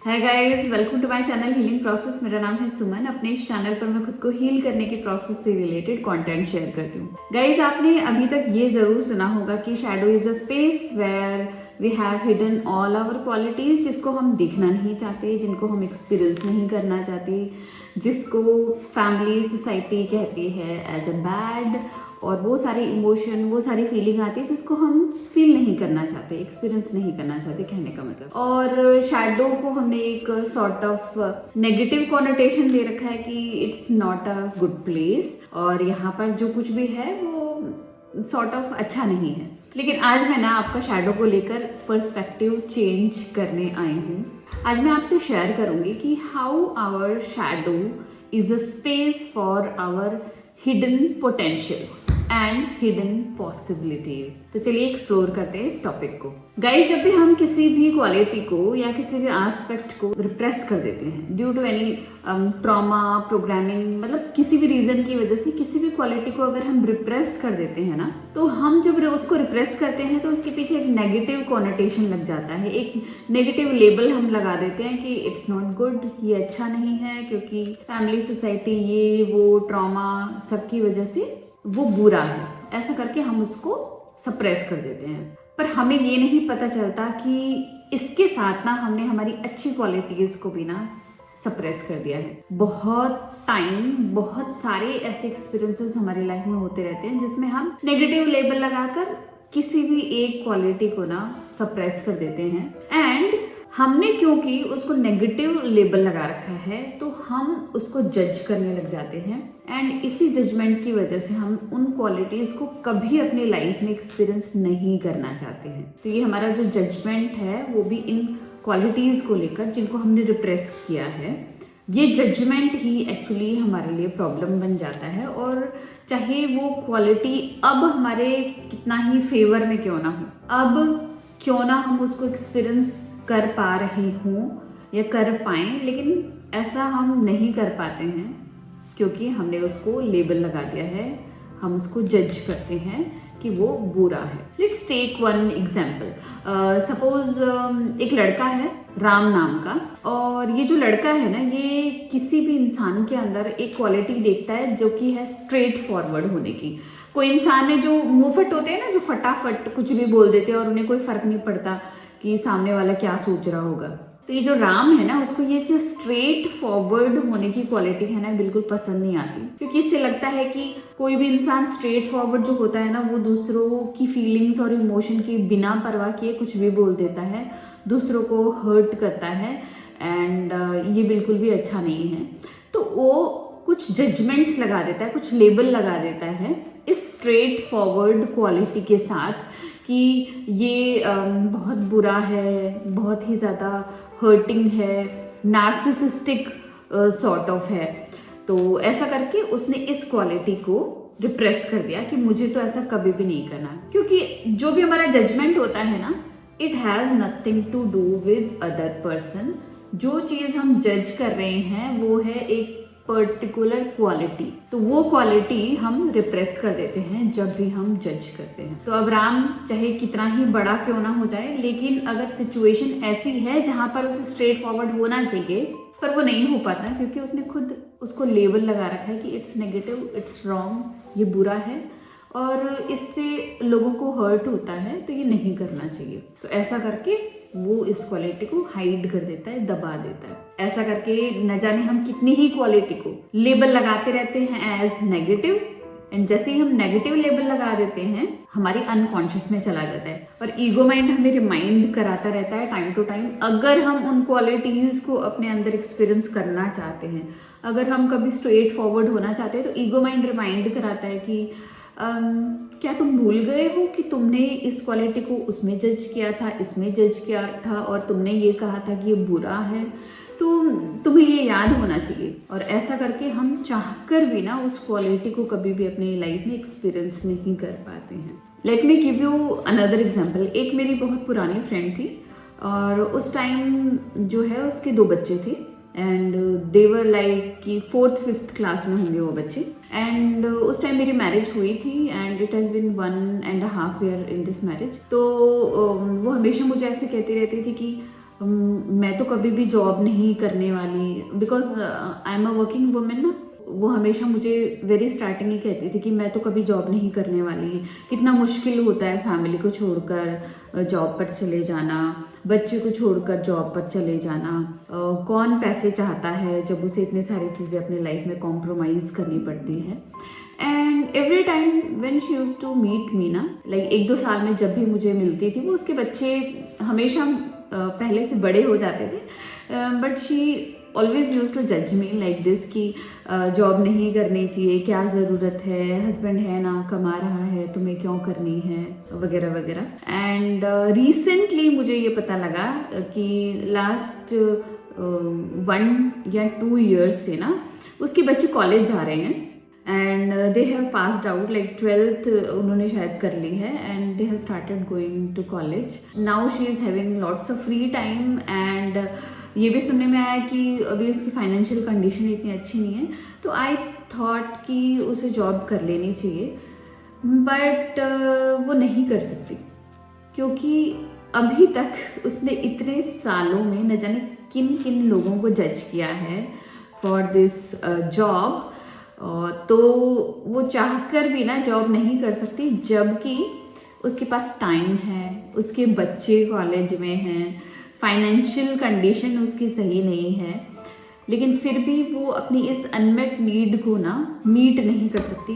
Hi guys, welcome to my channel healing process. मेरा नाम है सुमन। अपने इस चैनल पर मैं खुद को हील करने के प्रोसेस से रिलेटेड कंटेंट शेयर करती हूँ। गाइस, आपने अभी तक ये जरूर सुना होगा कि shadow is a space where we have hidden all our qualities, जिसको हम देखना नहीं चाहते, जिनको हम एक्सपीरियंस नहीं करना चाहते, जिसको फैमिली सोसाइटी कहती है एज अ बैड, और वो सारे इमोशन, वो सारी फीलिंग आती है जिसको हम फील नहीं करना चाहते, एक्सपीरियंस नहीं करना चाहते, कहने का मतलब। और शैडो को हमने एक सॉर्ट ऑफ नेगेटिव कॉनोटेशन दे रखा है कि it's not a good place, और यहाँ पर जो कुछ भी है वो सॉर्ट ऑफ अच्छा नहीं है। लेकिन आज मैं ना आपका शैडो को लेकर पर्सपेक्टिव चेंज करने आई हूँ। आज मैं आपसे शेयर करूंगी कि how our shadow is a space for our hidden potential and hidden possibilities. तो चलिए एक्सप्लोर करते हैं इस टॉपिक को। गाइस, जब भी हम किसी भी क्वालिटी को या किसी भी एस्पेक्ट को रिप्रेस कर देते हैं due to any trauma, programming, मतलब किसी भी रीजन की वजह से किसी भी क्वालिटी को अगर हम रिप्रेस कर देते हैं ना, तो हम जब उसको रिप्रेस करते हैं तो उसके पीछे एक नेगेटिव कॉनोटेशन लग जाता है, एक नेगेटिव लेबल हम लगा देते हैं कि इट्स नॉट गुड, ये अच्छा नहीं है, क्योंकि फैमिली, सोसाइटी, ये वो ट्रॉमा सबकी वजह से वो बुरा है। ऐसा करके हम उसको सप्रेस कर देते हैं। पर हमें ये नहीं पता चलता कि इसके साथ ना हमने हमारी अच्छी क्वालिटीज को भी ना सप्रेस कर दिया है। बहुत टाइम, बहुत सारे ऐसे एक्सपीरियंसेस हमारी लाइफ में होते रहते हैं जिसमें हम नेगेटिव लेबल लगाकर किसी भी एक क्वालिटी को ना सप्रेस कर देते हैं। एंड हमने क्योंकि उसको नेगेटिव लेबल लगा रखा है तो हम उसको जज करने लग जाते हैं, एंड इसी जजमेंट की वजह से हम उन क्वालिटीज को कभी अपनी लाइफ में एक्सपीरियंस नहीं करना चाहते हैं। तो ये हमारा जो जजमेंट है वो भी इन क्वालिटीज को लेकर जिनको हमने रिप्रेस किया है, ये जजमेंट ही एक्चुअली हमारे लिए प्रॉब्लम बन जाता है। और चाहे वो क्वालिटी अब हमारे कितना ही फेवर में क्यों ना हो, अब क्यों ना हम उसको एक्सपीरियंस कर पा रहे हों या कर पाएं, लेकिन ऐसा हम नहीं कर पाते हैं क्योंकि हमने उसको लेबल लगा दिया है, हम उसको जज करते हैं कि वो बुरा है। Let's take one example. Suppose एक लड़का है राम नाम का, और ये जो लड़का है ना, ये किसी भी इंसान के अंदर एक क्वालिटी देखता है जो कि है स्ट्रेट फॉरवर्ड होने की। कोई इंसान है जो मुंहफट होते हैं ना, जो फटाफट कुछ भी बोल देते हैं और उन्हें कोई फर्क नहीं पड़ता कि सामने वाला क्या सोच रहा होगा। तो ये जो राम है ना, उसको ये जो स्ट्रेट फॉरवर्ड होने की क्वालिटी है ना, बिल्कुल पसंद नहीं आती, क्योंकि इससे लगता है कि कोई भी इंसान स्ट्रेट फॉरवर्ड जो होता है ना, वो दूसरों की फीलिंग्स और इमोशन की बिना परवाह किए कुछ भी बोल देता है, दूसरों को हर्ट करता है, एंड ये बिल्कुल भी अच्छा नहीं है। तो वो कुछ जजमेंट्स लगा देता है, कुछ लेबल लगा देता है इस स्ट्रेट फॉरवर्ड क्वालिटी के साथ कि ये बहुत बुरा है, बहुत ही ज़्यादा हर्टिंग है, नार्सिसिस्टिक सॉर्ट ऑफ है। तो ऐसा करके उसने इस क्वालिटी को रिप्रेस कर दिया कि मुझे तो ऐसा कभी भी नहीं करना, क्योंकि जो भी हमारा जजमेंट होता है ना, it has nothing to do with other person. जो चीज़ हम जज कर रहे हैं वो है एक पर्टिकुलर क्वालिटी, तो वो क्वालिटी हम रिप्रेस कर देते हैं जब भी हम जज करते हैं। तो अब राम चाहे कितना ही बड़ा क्यों ना हो जाए, लेकिन अगर सिचुएशन ऐसी है जहां पर उसे स्ट्रेट फॉरवर्ड होना चाहिए पर वो नहीं हो पाता, क्योंकि उसने खुद उसको लेबल लगा रखा है कि इट्स नेगेटिव, इट्स रॉन्ग, ये बुरा है और इससे लोगों को हर्ट होता है, तो ये नहीं करना चाहिए। तो ऐसा करके वो इस क्वालिटी को हाइड कर देता है, दबा देता है। ऐसा करके न जाने हम कितनी ही क्वालिटी को लेबल लगाते रहते हैं एज नेगेटिव, एंड जैसे ही हम नेगेटिव लेबल लगा देते हैं हमारी अनकॉन्शियस में चला जाता है, और ईगो माइंड हमें रिमाइंड कराता रहता है टाइम टू टाइम। अगर हम उन क्वालिटीज को अपने अंदर एक्सपीरियंस करना चाहते हैं, अगर हम कभी स्ट्रेट फॉरवर्ड होना चाहते हैं, तो ईगो माइंड रिमाइंड कराता है कि क्या तुम भूल गए हो कि तुमने इस क्वालिटी को उसमें जज किया था, इसमें जज किया था, और तुमने ये कहा था कि ये बुरा है, तो तुम्हें ये याद होना चाहिए। और ऐसा करके हम चाहकर भी ना उस क्वालिटी को कभी भी अपनी लाइफ में एक्सपीरियंस नहीं कर पाते हैं। Let me give you another example. एक मेरी बहुत पुरानी फ्रेंड थी, और उस टाइम जो है उसके 2 बच्चे थे, एंड दे वर लाइक कि 4th-5th क्लास में होंगे वो बच्चे। एंड उस टाइम मेरी मैरिज हुई थी, and it has been 1.5 year in this marriage. तो वो हमेशा मुझे ऐसे कहती रहती थी कि मैं तो कभी भी जॉब नहीं करने वाली, because I am a working women ना। वो हमेशा मुझे वेरी स्टार्टिंग ही कहती थी कि मैं तो कभी जॉब नहीं करने वाली, कितना मुश्किल होता है फैमिली को छोड़कर जॉब पर चले जाना, बच्चे को छोड़कर जॉब पर चले जाना। कौन पैसे चाहता है जब उसे इतनी सारी चीज़ें अपनी लाइफ में कॉम्प्रोमाइज़ करनी पड़ती है। And every time when she use to meet me ना, लाइक 1-2 साल में जब भी मुझे मिलती थी, वो उसके बच्चे हमेशा पहले से बड़े हो जाते थे, but she always use to जज मी लाइक दिस कि जॉब नहीं करनी चाहिए, क्या ज़रूरत है, हस्बैंड है ना, कमा रहा है, तुम्हें क्यों करनी है, वगैरह वगैरह। एंड रिसेंटली मुझे ये पता लगा कि लास्ट 1 या 2 ईयर्स से ना उसके बच्चे कॉलेज जा रहे हैं and they have passed out, like 12th उन्होंने शायद कर ली है and they have started going to college. Now she is having lots of free time and ये भी सुनने में आया कि अभी उसकी फाइनेंशियल कंडीशन इतनी अच्छी नहीं है, तो आई थॉट कि उसे जॉब कर लेनी चाहिए, बट वो नहीं कर सकती क्योंकि अभी तक उसने इतने सालों में न जाने किन किन लोगों को जज किया है फॉर दिस जॉब। तो वो चाहकर भी ना जॉब नहीं कर सकती, जबकि उसके पास टाइम है, उसके बच्चे कॉलेज में हैं, फाइनेंशियल कंडीशन उसकी सही नहीं है, लेकिन फिर भी वो अपनी इस अनमेट नीड को ना मीट नहीं कर सकती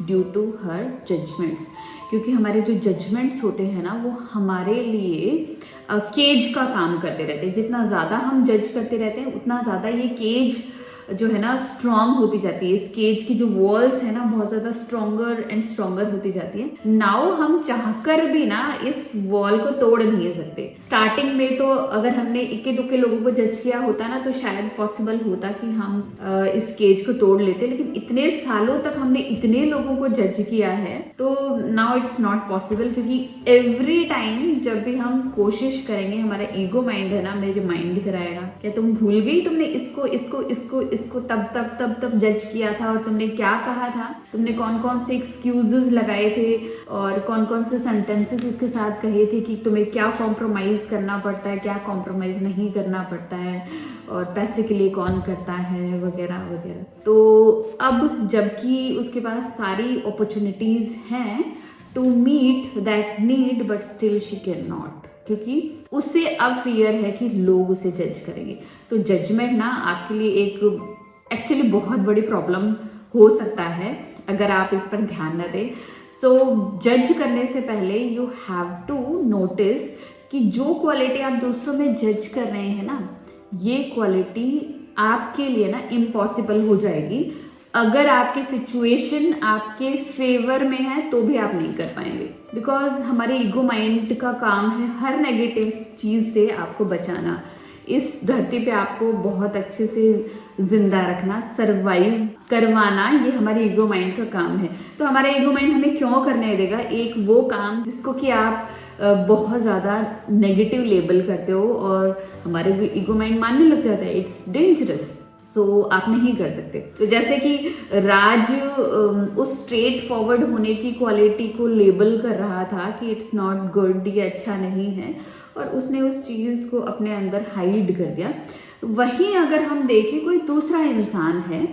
ड्यू टू हर जजमेंट्स। क्योंकि हमारे जो जजमेंट्स होते हैं ना, वो हमारे लिए केज का काम करते रहते हैं। जितना ज़्यादा हम जज करते रहते हैं, उतना ज़्यादा ये केज जो है ना स्ट्रॉन्ग होती जाती है। इस केज की जो वॉल्स है ना, बहुत ज़्यादा स्ट्रॉन्गर एंड स्ट्रॉन्गर होती जाती है। नाउ हम चाहकर भी ना इस वॉल को तोड़ नहीं सकते। स्टार्टिंग में तो अगर हमने इक्के दुक्के लोगों को जज किया होता ना, तो शायद पॉसिबल होता कि हम इस केज को तोड़ लेते, लेकिन इतने सालों तक हमने इतने लोगों को जज किया है, तो नाउ इट्स नॉट पॉसिबल। क्योंकि एवरी टाइम जब भी हम कोशिश करेंगे, हमारा ईगो माइंड है ना, मेरे माइंड कराएगा, क्या तुम भूल गई, तुमने इसको इसको इसको इसको तब तब तब तब जज किया था, और तुमने क्या कहा था, तुमने कौन कौन से एक्सक्यूजेस लगाए थे और कौन कौन से सेंटेंसेस इसके साथ कहे थे कि तुम्हें क्या कॉम्प्रोमाइज करना पड़ता है, क्या कॉम्प्रोमाइज नहीं करना पड़ता है, और पैसे के लिए कौन करता है, वगैरह वगैरह। तो अब जबकि उसके पास सारी अपॉर्चुनिटीज हैं to meet that need, but still she can not, क्योंकि उससे अब फियर है कि लोग उसे जज करेंगे। तो जजमेंट ना आपके लिए एक एक्चुअली बहुत बड़ी प्रॉब्लम हो सकता है अगर आप इस पर ध्यान न दें। सो जज करने से पहले यू हैव टू नोटिस कि जो क्वालिटी आप दूसरों में जज कर रहे हैं ना, ये क्वालिटी आपके लिए ना इम्पॉसिबल हो जाएगी। अगर आपकी सिचुएशन आपके फेवर में है तो भी आप नहीं कर पाएंगे, बिकॉज हमारे ईगो माइंड का काम है हर नेगेटिव चीज़ से आपको बचाना। इस धरती पे आपको बहुत अच्छे से जिंदा रखना, सरवाइव करवाना, ये हमारे ईगो माइंड का काम है। तो हमारा ईगो माइंड हमें क्यों करने देगा एक वो काम जिसको कि आप बहुत ज़्यादा नेगेटिव लेबल करते हो, और हमारे ईगो माइंड मानने लग जाता है इट्स डेंजरस। सो आप नहीं कर सकते। तो जैसे कि राज उस स्ट्रेट फॉरवर्ड होने की क्वालिटी को लेबल कर रहा था कि इट्स नॉट गुड, ये अच्छा नहीं है, और उसने उस चीज़ को अपने अंदर हाइड कर दिया। वहीं अगर हम देखें कोई दूसरा इंसान है,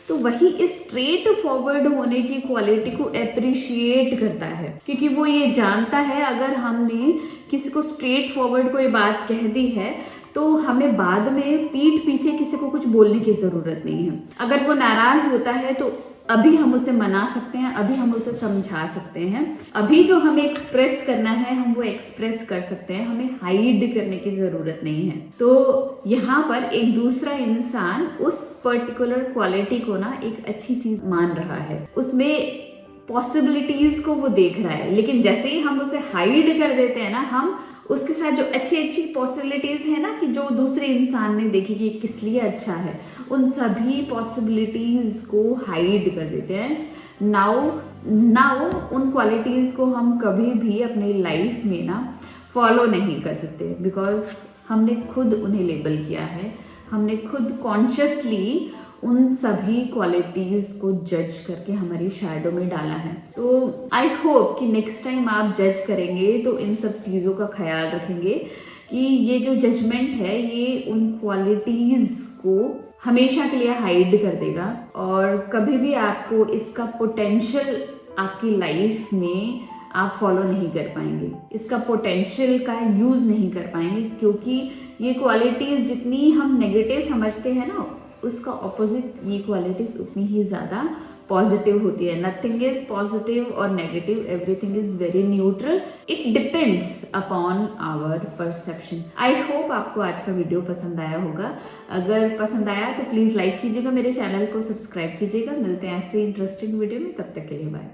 तो वही इस स्ट्रेट फॉरवर्ड होने की क्वालिटी को अप्रिशिएट करता है, क्योंकि वो ये जानता है अगर हमने किसी को स्ट्रेट फॉरवर्ड कोई बात कह दी है तो हमें बाद में पीठ पीछे किसी को कुछ बोलने की ज़रूरत नहीं है। अगर वो नाराज़ होता है तो अभी हम उसे मना सकते हैं, अभी हम उसे समझा सकते हैं, अभी जो हमें एक्सप्रेस करना है हम वो एक्सप्रेस कर सकते हैं, हमें हाइड करने की ज़रूरत नहीं है। तो यहाँ पर एक दूसरा इंसान उस पर्टिकुलर क्वालिटी को ना एक अच्छी चीज़ मान रहा है, उसमें पॉसिबिलिटीज़ को वो देख रहा है, लेकिन जैसे ही हम उसे हाइड कर देते हैं ना, हम उसके साथ जो अच्छी अच्छी पॉसिबिलिटीज़ है ना कि जो दूसरे इंसान ने देखी कि किस लिए अच्छा है, उन सभी पॉसिबिलिटीज़ को हाइड कर देते हैं। नाउ उन क्वालिटीज़ को हम कभी भी अपनी लाइफ में ना फॉलो नहीं कर सकते, बिकॉज हमने खुद उन्हें लेबल किया है, हमने खुद कॉन्शियसली उन सभी क्वालिटीज़ को जज करके हमारी शैडो में डाला है। तो आई होप कि नेक्स्ट टाइम आप जज करेंगे तो इन सब चीज़ों का ख्याल रखेंगे कि ये जो जजमेंट है ये उन क्वालिटीज़ को हमेशा के लिए हाइड कर देगा और कभी भी आपको इसका पोटेंशियल आपकी लाइफ में आप फॉलो नहीं कर पाएंगे, इसका पोटेंशियल का यूज़ नहीं कर पाएंगे, क्योंकि ये क्वालिटीज़ जितनी हम नेगेटिव समझते हैं ना, उसका ऑपोजिट ये क्वालिटीज़ उतनी ही ज़्यादा पॉजिटिव होती है। नथिंग इज पॉजिटिव और negative, everything is very neutral, it depends upon our perception. I hope आपको आज का वीडियो पसंद आया होगा। अगर पसंद आया तो प्लीज़ लाइक कीजिएगा, मेरे चैनल को सब्सक्राइब कीजिएगा। मिलते हैं ऐसे इंटरेस्टिंग वीडियो में, तब तक के लिए बाय।